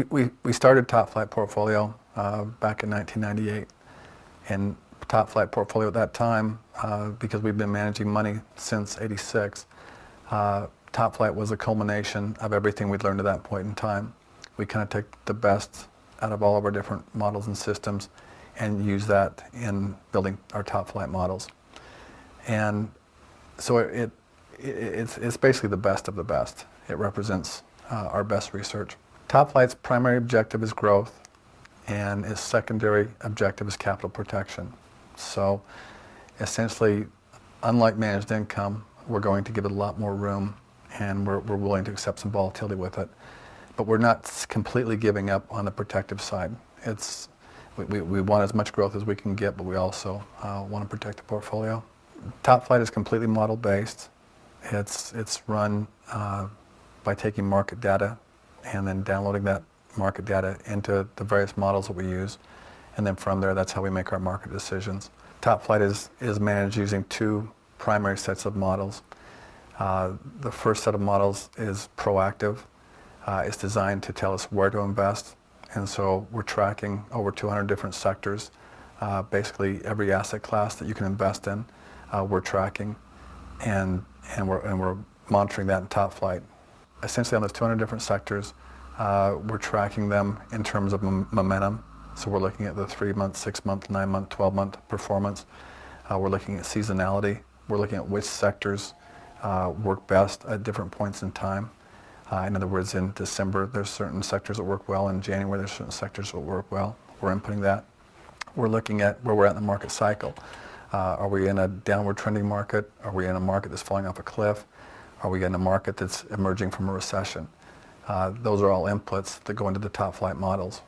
We started Top Flight Portfolio back in 1998, and Top Flight Portfolio at that time, because we've been managing money since '86, Top Flight was a culmination of everything we'd learned at that point in time. We kind of took the best out of all of our different models and systems and use that in building our Top Flight models. And so it's basically the best of the best. It represents our best research. Top Flight's primary objective is growth, and its secondary objective is capital protection. So essentially, unlike managed income, we're going to give it a lot more room, and we're willing to accept some volatility with it. But we're not completely giving up on the protective side. We want as much growth as we can get, but we also want to protect the portfolio. Top Flight is completely model-based. It's run by taking market data and then downloading that market data into the various models that we use. And then from there, that's how we make our market decisions. Top Flight is managed using two primary sets of models. The first set of models is proactive. It's designed to tell us where to invest. And so we're tracking over 200 different sectors. Basically every asset class that you can invest in, we're tracking, and we're monitoring that in Top Flight. Essentially on those 200 different sectors, we're tracking them in terms of momentum. So we're looking at the 3-month, 6-month, 9-month, 12-month performance. We're looking at seasonality. We're looking at which sectors work best at different points in time. In other words, in December, there's certain sectors that work well. In January, there's certain sectors that work well. We're inputting that. We're looking at where we're at in the market cycle. Are we in a downward trending market? Are we in a market that's falling off a cliff? Are we in a market that's emerging from a recession? Those are all inputs that go into the Top Flight models.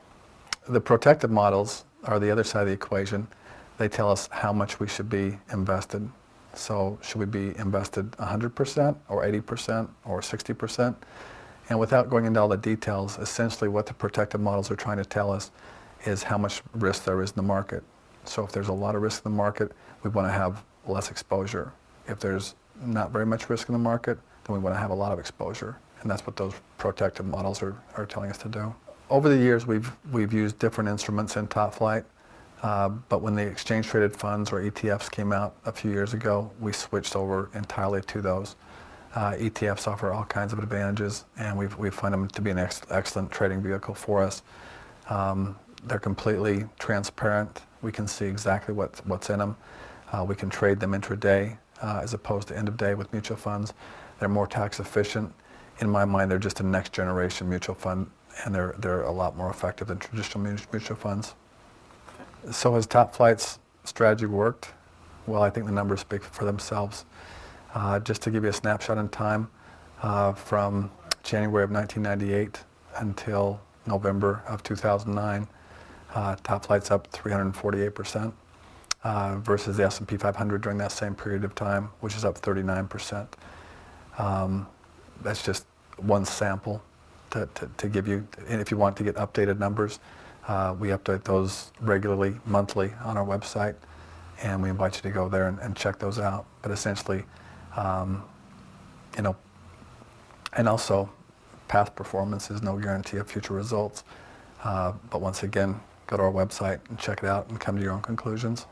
The protective models are the other side of the equation. They tell us how much we should be invested. So should we be invested 100% or 80% or 60%? And without going into all the details, essentially what the protective models are trying to tell us is how much risk there is in the market. So if there's a lot of risk in the market, we want to have less exposure. If there's not very much risk in the market, then we want to have a lot of exposure. And that's what those protective models are telling us to do. Over the years, we've used different instruments in Top Flight, but when the exchange traded funds or ETFs came out a few years ago, we switched over entirely to those. ETFs offer all kinds of advantages, and we find them to be an excellent trading vehicle for us. They're completely transparent. We can see exactly what's in them. We can trade them intraday as opposed to end of day with mutual funds. They're more tax efficient. In my mind, they're just a next generation mutual fund, and they're a lot more effective than traditional mutual funds. So has Top Flight's strategy worked? Well, I think the numbers speak for themselves. Just to give you a snapshot in time, from January of 1998 until November of 2009, Top Flight's up 348% versus the S&P 500 during that same period of time, which is up 39%. That's just one sample to give you. And if you want to get updated numbers, we update those regularly, monthly on our website, and we invite you to go there and check those out. But essentially, and also past performance is no guarantee of future results. But once again, go to our website and check it out and come to your own conclusions.